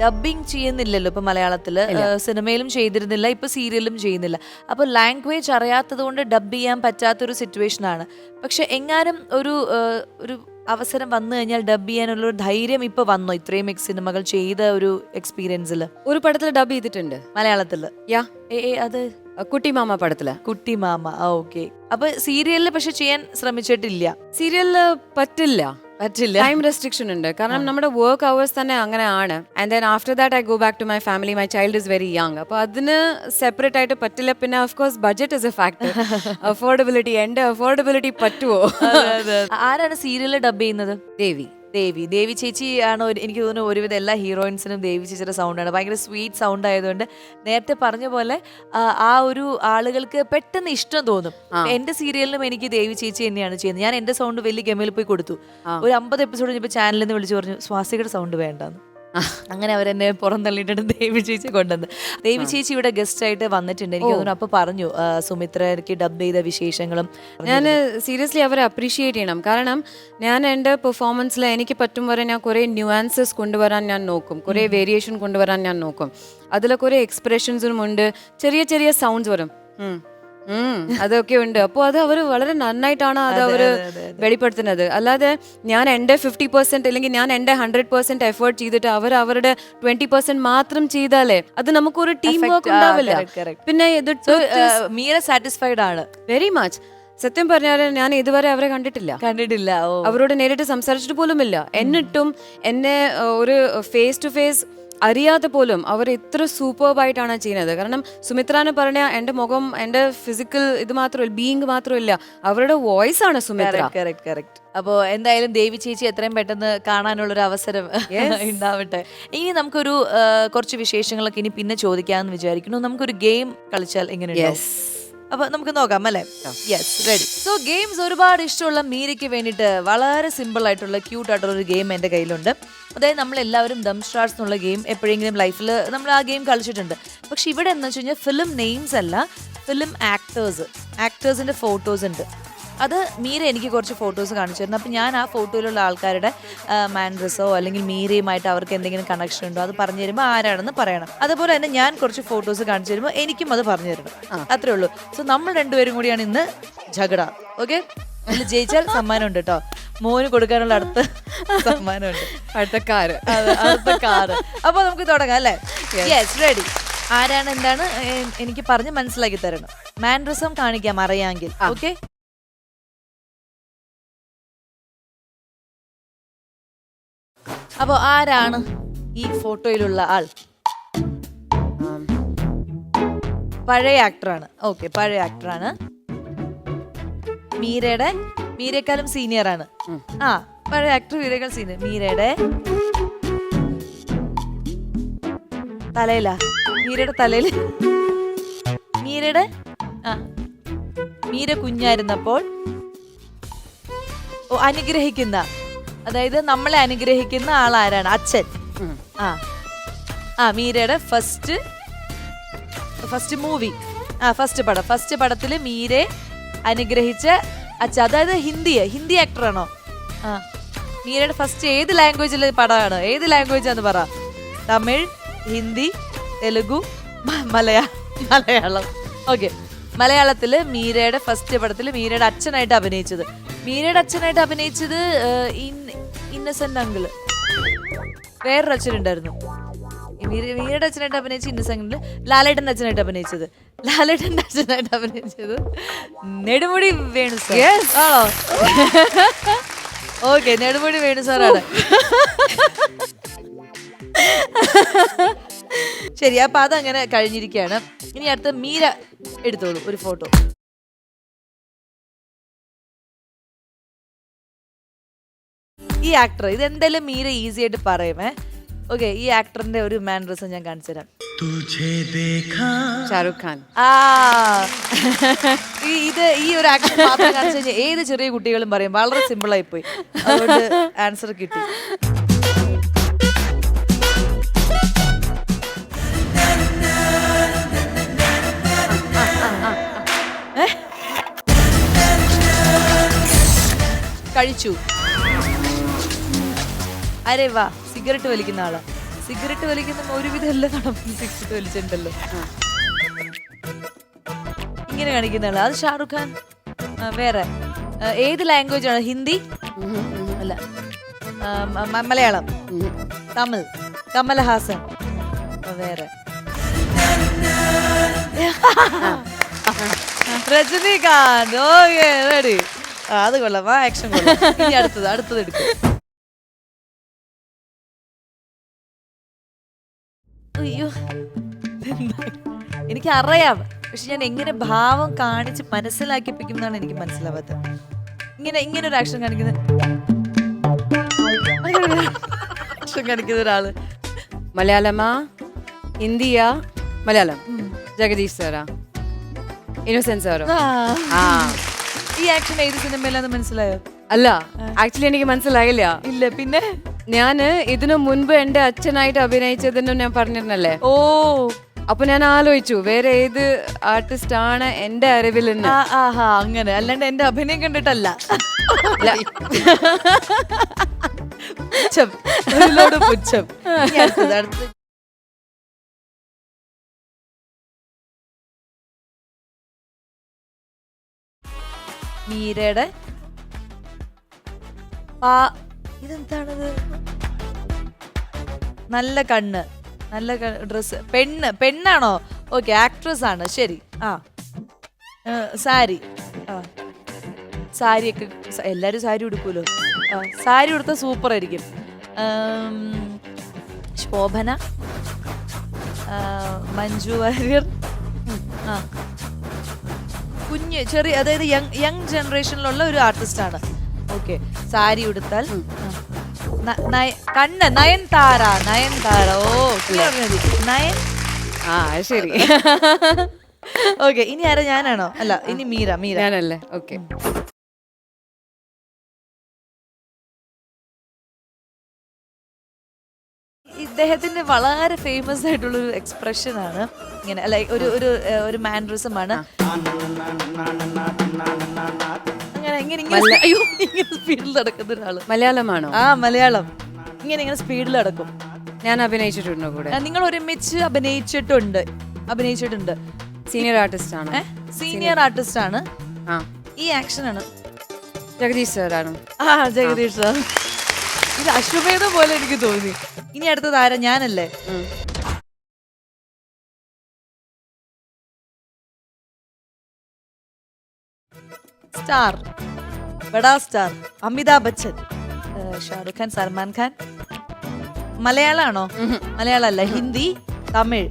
Dubbing ചെയ്യുന്നില്ലല്ലോ ഇപ്പൊ മലയാളത്തില്, സിനിമയിലും ചെയ്തിരുന്നില്ല, ഇപ്പൊ സീരിയലും ചെയ്യുന്നില്ല. അപ്പൊ ലാംഗ്വേജ് അറിയാത്തത് കൊണ്ട് ഡബ് ചെയ്യാൻ പറ്റാത്തൊരു സിറ്റുവേഷൻ ആണ്. പക്ഷെ എങ്ങാനും ഒരു അവസരം വന്നു കഴിഞ്ഞാൽ ഡബ് ചെയ്യാനുള്ള ഒരു ധൈര്യം ഇപ്പൊ വന്നോ? ഇത്രയും സിനിമകൾ ചെയ്ത ഒരു എക്സ്പീരിയൻസിൽ ഒരു പടത്തിൽ ഡബ് ചെയ്തിട്ടുണ്ട് മലയാളത്തില്. യാ അത് കുട്ടി മാമ പടത്തില്. കുട്ടി മാമ, ഓക്കെ. അപ്പൊ സീരിയലില് പക്ഷെ ചെയ്യാൻ ശ്രമിച്ചിട്ടില്ല? സീരിയലില് പറ്റില്ല, ടൈം പറ്റില്ല. റെസ്ട്രിക്ഷൻ ഉണ്ട്. കാരണം നമ്മുടെ വർക്ക് അവേഴ്സ് തന്നെ അങ്ങനെ ആണ്. And then after that I go back to my family, my child is very young. അപ്പൊ അതിന് സെപ്പറേറ്റ് ആയിട്ട് പറ്റില്ല. പിന്നെ of course budget is a factor. Affordability, എന്റെ അഫോർഡബിലിറ്റി പറ്റുമോ? ആരാണ് സീരിയലിൽ ഡബ് ചെയ്യുന്നത്? ദേവി. ദേവി ചേച്ചി ആണ്. എനിക്ക് തോന്നുന്നു ഒരുവിധം എല്ലാ ഹീറോയിൻസിനും ദേവി ചേച്ചിയുടെ സൗണ്ടാണ്. ഭയങ്കര സ്വീറ്റ് സൗണ്ട് ആയതുകൊണ്ട് നേരത്തെ പറഞ്ഞ പോലെ ആ ഒരു ആളുകൾക്ക് പെട്ടെന്ന് ഇഷ്ടം തോന്നും. എന്റെ സീരിയലിനും എനിക്ക് ദേവി ചേച്ചി തന്നെയാണ് ചെയ്യുന്നത്. ഞാൻ എന്റെ സൗണ്ട് വലിയ ഗമയിൽ പോയി കൊടുത്തു. ഒരു 50 എപ്പിസോഡ് കഴിഞ്ഞപ്പോൾ ചാനലിൽ നിന്ന് വിളിച്ചു പറഞ്ഞു സ്വാസികയുടെ സൗണ്ട് വേണ്ടെന്ന്. അങ്ങനെ അവരെന്നെ പുറം തള്ളിയിട്ടാണ് ദേവി ചേച്ചി കൊണ്ടുവന്നത്. ദേവി ചേച്ചി ഇവിടെ ഗസ്റ്റ് ആയിട്ട് വന്നിട്ടുണ്ട്. എനിക്ക് തോന്നുന്നു അപ്പൊ പറഞ്ഞു സുമിത്രയ്ക്ക് ഡബ് ചെയ്ത വിശേഷങ്ങളും. ഞാൻ സീരിയസ്ലി അവരെ അപ്രീഷിയേറ്റ് ചെയ്യണം. കാരണം ഞാൻ എൻ്റെ പെർഫോമൻസിൽ എനിക്ക് പറ്റും വരെ ഞാൻ കുറേ ന്യൂആൻസസ് കൊണ്ടുവരാൻ ഞാൻ നോക്കും, കുറേ വേരിയേഷൻ കൊണ്ടുവരാൻ ഞാൻ നോക്കും. അതിൽ കുറേ എക്സ്പ്രഷൻസും ഉണ്ട്, ചെറിയ ചെറിയ സൗണ്ട്സ് വരും, അതൊക്കെ ഉണ്ട്. അപ്പോൾ അത് അവർ വളരെ നന്നായിട്ടാണ് അത് അവർ വെളിപ്പെടുത്തുന്നത്. അല്ലാതെ ഞാൻ എൻ്റെ 50% അല്ലെങ്കിൽ ഞാൻ എൻ്റെ 100% എഫേർട്ട് ചെയ്തിട്ട് അവർ അവരുടെ 20% മാത്രം ചെയ്താലേ അത് നമുക്കൊരു ടീം വർക്ക് ഉണ്ടാവില്ല. പിന്നെ ഇത് മീര സാറ്റിസ്ഫൈഡ് ആണ് വെരി മച്ച്. സത്യം പറഞ്ഞാൽ ഞാൻ ഇതുവരെ അവരെ കണ്ടിട്ടില്ല. അവരോട് നേരിട്ട് സംസാരിച്ചിട്ട് പോലുമില്ല. എന്നിട്ടും എന്നെ ഒരു ഫേസ് ടു ഫേസ് അറിയാതെ പോലും അവർ ഇത്ര സൂപ്പർബായിട്ടാണ് ചെയ്യുന്നത്. കാരണം സുമിത്ര എന്ന് പറഞ്ഞ എൻ്റെ മുഖം, എൻ്റെ ഫിസിക്കൽ ഇത് മാത്രമല്ല, ബീയിങ് മാത്രമല്ല, അവരുടെ വോയിസ് ആണ് സുമിത്ര. അപ്പോ എന്തായാലും ദേവി ചേച്ചി എത്രയും പെട്ടെന്ന് കാണാനുള്ളൊരു അവസരം ഉണ്ടാവട്ടെ. ഇനി നമുക്കൊരു കുറച്ച് വിശേഷങ്ങളൊക്കെ ഇനി പിന്നെ ചോദിക്കാമെന്ന് വിചാരിക്കുന്നു. നമുക്കൊരു ഗെയിം കളിച്ചാൽ എങ്ങനെയുണ്ടാവും? അപ്പൊ നമുക്ക് നോക്കാം അല്ലേ? Yes, ready. സോ ഗെയിംസ് ഒരുപാട് ഇഷ്ടമുള്ള മീരയ്ക്ക് വേണ്ടിയിട്ട് വളരെ സിമ്പിൾ ആയിട്ടുള്ള ക്യൂട്ട് ആയിട്ടുള്ള ഒരു ഗെയിം എൻ്റെ കയ്യിലുണ്ട്. അതായത് നമ്മളെല്ലാവരും ഡം സ്റ്റാർസ് എന്നുള്ള ഗെയിം എപ്പോഴെങ്കിലും ലൈഫിൽ നമ്മൾ ആ ഗെയിം കളിച്ചിട്ടുണ്ട്. പക്ഷെ ഇവിടെ എന്ന് വെച്ച് കഴിഞ്ഞാൽ ഫിലിം നെയിംസ് അല്ല, ഫിലിം ആക്ടേഴ്സിൻ്റെ ഫോട്ടോസ് ഉണ്ട്. അത് മീര എനിക്ക് കുറച്ച് ഫോട്ടോസ് കാണിച്ചു തരുന്നു. അപ്പം ഞാൻ ആ ഫോട്ടോയിലുള്ള ആൾക്കാരുടെ മാൻഡ്രസോ അല്ലെങ്കിൽ മീരയുമായിട്ട് അവർക്ക് എന്തെങ്കിലും കണക്ഷൻ ഉണ്ടോ അത് പറഞ്ഞു തരുമ്പോൾ ആരാണെന്ന് പറയണം. അതുപോലെ തന്നെ ഞാൻ കുറച്ച് ഫോട്ടോസ് കാണിച്ചു തരുമ്പോൾ എനിക്കും അത് പറഞ്ഞു തരണം. അത്രേ ഉള്ളൂ. സോ നമ്മൾ രണ്ടുപേരും കൂടിയാണ് ഇന്ന് ഝഗഡ. ഓക്കെ, അതിൽ ജയിച്ചാൽ സമ്മാനം ഉണ്ട് കേട്ടോ. മോന് കൊടുക്കാനുള്ള അടുത്ത സമ്മാനമുണ്ട്, അടുത്ത കാറ്. അപ്പൊ നമുക്ക് തുടങ്ങാം അല്ലേ? Yes, ready. ആരാണ് എന്താണ് എനിക്ക് പറഞ്ഞ് മനസ്സിലാക്കി തരണം. മാൻഡ്രസം കാണിക്കാം അറിയാമെങ്കിൽ. ഓക്കെ, അപ്പൊ ആരാണ് ഈ ഫോട്ടോയിലുള്ള ആൾ? പഴയ ആക്ടറാണ്. ഓക്കെ, പഴയ ആക്ടറാണ്. മീരയെക്കാളും സീനിയർ ആണ്. പഴയ ആക്ടർ മീരയേക്കാൾ സീനിയർ. മീരയുടെ തലയില് മീര കുഞ്ഞായിരുന്നപ്പോൾ അനുഗ്രഹിക്കുന്ന, അതായത് നമ്മളെ അനുഗ്രഹിക്കുന്ന ആളാരാണ്? അച്ഛൻ. മീരയുടെ ഫസ്റ്റ് മൂവി, ഫസ്റ്റ് പടത്തില് മീരെ അനുഗ്രഹിച്ച അച്ഛൻ, അതായത് ഹിന്ദി ആക്ടറാണോ? മീരയുടെ ഫസ്റ്റ് ഏത് ലാംഗ്വേജിലെ പടമാണ്? ഏത് ലാംഗ്വേജാന്ന് പറ. തമിഴ്, ഹിന്ദി, തെലുഗു, മലയാളം. ഓക്കെ, മലയാളത്തില് മീരയുടെ ഫസ്റ്റ് പടത്തില് മീരയുടെ അച്ഛനായിട്ട് അഭിനയിച്ചത് ഇന്നസെന്റ് അങ്കിള്. വേറൊരു അച്ഛനുണ്ടായിരുന്നു. മീരയുടെ അച്ഛനായിട്ട് അഭിനയിച്ച ഇന്നസെന്റ്. ലാലേട്ടന്റെ അച്ഛനായിട്ട് അഭിനയിച്ചത് നെടുമുടി വേണു സാർ ആണോ? ഓക്കെ, നെടുമുടി വേണു സാറാണ്. ശരി, അപ്പൊ അതങ്ങനെ കഴിഞ്ഞിരിക്കുകയാണ്. ഇനി അടുത്ത മീര എടുത്തോളൂ ഒരു ഫോട്ടോ. ഈ ആക്ടർ ഇതെന്തായാലും മീര ഈസി ആയിട്ട് പറയുമേ. ഓക്കെ, ഈ ആക്ടറിന്റെ ഒരു മാനറിസം ഞാൻ കാണിച്ചു തരാം. ഷാരൂഖ് ഖാൻ. ഈ ഒരു ആക്ടർ മാത്രം കാണിച്ചു കഴിഞ്ഞാൽ ഏത് ചെറിയ കുട്ടികളും പറയും. വളരെ സിമ്പിൾ ആയി പോയി, അതുകൊണ്ട് ആൻസർ കിട്ടി. കഴിച്ചു. അരെ വാ, സിഗരറ്റ് വലിക്കുന്ന ആളാ. സിഗരറ്റ് വലിക്കുന്ന ഒരുവിധം എല്ലാ നടപ്പും സിഗരറ്റ് വലിച്ചിട്ടുണ്ടല്ലോ. ഇങ്ങനെ കാണിക്കുന്ന ആള് അത് ഷാറുഖ് ഖാൻ. വേറെ ഏത് ലാംഗ്വേജ് ആണ്? ഹിന്ദി അല്ല, മലയാളം, തമിഴ്, കമലഹാസൻ. വേറെ രജനീകാന്ത്. Okay, ready. അത് കൊള്ളാം, ആ ആക്ഷൻ കൊള്ളാം. ഇനി അടുത്തത് എടുക്കും. അയ്യോ, എനിക്ക് അറിയാം, പക്ഷെ ഞാൻ എങ്ങനെ ഭാവം കാണിച്ച് മനസ്സിലാക്കിപ്പിക്കും എന്നാണ് എനിക്ക് മനസ്സിലാവാത്തത്. ഇങ്ങനെ ഒരു ആക്ഷൻ കാണിക്കുന്ന ആക്ഷൻ കാണിക്കുന്ന ഒരാള്. മലയാളമാ, ഹിന്ദിയാ? മലയാളം. ജഗദീഷ് സാറാ? ഇന്നസെന്റ് സാറോ? ഈ ആക്ഷൻ ഏത് സിനിമയിലാന്ന് മനസ്സിലായോ? അല്ല, ആക്ച്വലി എനിക്ക് മനസ്സിലായില്ല. ഇല്ല, പിന്നെ ഞാന് ഇതിനു മുൻപ് എന്റെ അച്ഛനായിട്ട് അഭിനയിച്ചതെന്ന് ഞാൻ പറഞ്ഞിരുന്നല്ലേ. ഓ, അപ്പൊ ഞാൻ ആലോചിച്ചു വേറെ ഏത് ആർട്ടിസ്റ്റ് ആണ് എന്റെ അറിവിൽ നിന്ന്. അങ്ങനെ അല്ലാണ്ട് എന്റെ അഭിനയം കണ്ടിട്ടല്ല. പുച്ഛം, ഒരുപാട് പുച്ഛം. ഇനി അടുത്തത്. മീരയുടെ ഇതെന്താണത്? നല്ല കണ്ണ്, നല്ല ഡ്രസ്. പെണ്ണാണോ? ഓക്കെ, ആക്ട്രസ് ആണ്. ശരി. സാരി. സാരിയൊക്കെ എല്ലാരും സാരി ഉടുക്കൂലോ. സാരി ഉടുത്ത സൂപ്പർ ആയിരിക്കും. ശോഭന, മഞ്ജു വാര്യർ. കുഞ്ഞ് ചെറിയ, അതായത് യങ് ജനറേഷനിലുള്ള ഒരു ആർട്ടിസ്റ്റ് ആണ്. ഓക്കെ, സാരി ഉടുത്താൽ. കണ്ണ് നയൻതാര. ഓ, നയൻ. ശരി. ഓക്കെ, ഇനി ആരാ? ഞാനാണോ? അല്ല, ഇനി മീര. ഞാനല്ലേ? ഓക്കെ. ഇദ്ദേഹത്തിന്റെ വളരെ ഫേമസ് ആയിട്ടുള്ള ഒരു എക്സ്പ്രഷൻ ആണ് ഇങ്ങനെ, ലൈക്ക് ഒരു മാനറിസം ആണ്. അയ്യോ, ഇങ്ങനെ സ്പീഡിൽ നടക്കുന്ന ഒരാള്. മലയാളമാണോ? മലയാളം. ഇങ്ങനെ സ്പീഡിൽ നടക്കും. ഞാൻ അഭിനയിച്ചിട്ടുണ്ടോ കൂടെ? നിങ്ങൾ ഒരുമിച്ച് അഭിനയിച്ചിട്ടുണ്ട്. സീനിയർ ആർട്ടിസ്റ്റ് ആണ്. സീനിയർ ആർട്ടിസ്റ്റ് ആണ്. ഈ ആക്ഷൻ ആണ്. ജഗദീഷ് സാറാണ്. ജഗദീഷ് സാർ. ഇത് അശ്വമേധം പോലെ എനിക്ക് തോന്നി. ഇനി അടുത്തത് ആരാ? ഞാനല്ലേ? സ്റ്റാർ, ബഡാ സ്റ്റാർ. അമിതാഭ് ബച്ചൻ, ഷാറുഖ് ഖാൻ, സൽമാൻ ഖാൻ. മലയാളാണോ? മലയാളം അല്ല, ഹിന്ദി, തമിഴ്.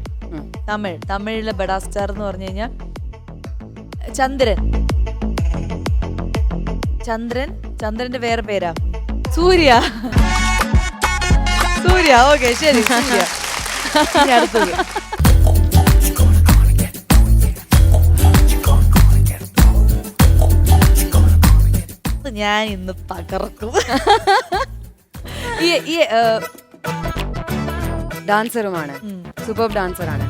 തമിഴിലെ ബഡാ സ്റ്റാർ എന്ന് പറഞ്ഞു കഴിഞ്ഞാൽ ചന്ദ്രന്റെ വേറെ പേരാ? സൂര്യ. ഓക്കെ, ശരി, സൂര്യ. അടുത്തത്. ഞാൻ ഇന്ന് തകർക്കും. ഈ ഡാൻസറുമാണ്. സൂപ്പർ ഡാൻസറാണ്.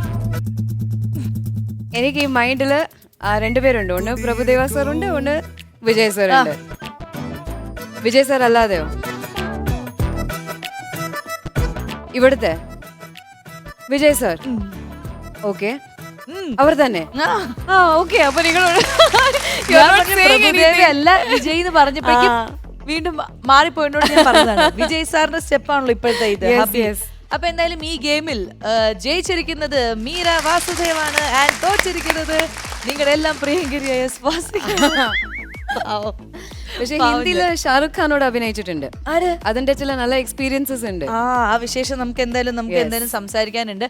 എനിക്ക് ഈ മൈൻഡില് രണ്ടുപേരുണ്ട്. ഒന്ന് പ്രഭുദേവ സാറുണ്ട്, ഒന്ന് വിജയ് സാറുണ്ട്. വിജയ് സാർ അല്ലാതെയോ? ഇവിടുത്തെ വിജയ് സാർ. ഓക്കെ, അവർ തന്നെ. ഓക്കെ, അപ്പൊ നിങ്ങളോട് അല്ല, വിജയ് എന്ന് പറഞ്ഞപ്പോഴേക്കും വീണ്ടും മാറിപ്പോയിട്ടോട് ഞാൻ പറഞ്ഞതാണ്. വിജയ് സാറിന്റെ സ്റ്റെപ്പാണല്ലോ ഇപ്പോഴത്തെ ഇത്. അപ്പൊ എന്തായാലും ഈ ഗെയിമിൽ ജയിച്ചിരിക്കുന്നത് മീര വാസുദേവാണ്. ആൻഡ് തോറ്റിരിക്കുന്നത് നിങ്ങളുടെ എല്ലാം പ്രിയങ്കരിയായ സ്വാസിക. പക്ഷെ ഹിന്ദിയില് ഷാറുഖ് ഖാനോട് അഭിനയിച്ചിട്ടുണ്ട്. അതിന്റെ ചില നല്ല എക്സ്പീരിയൻസസ് ഉണ്ട്. ആ വിശേഷം നമുക്ക് എന്തായാലും സംസാരിക്കാനുണ്ട്.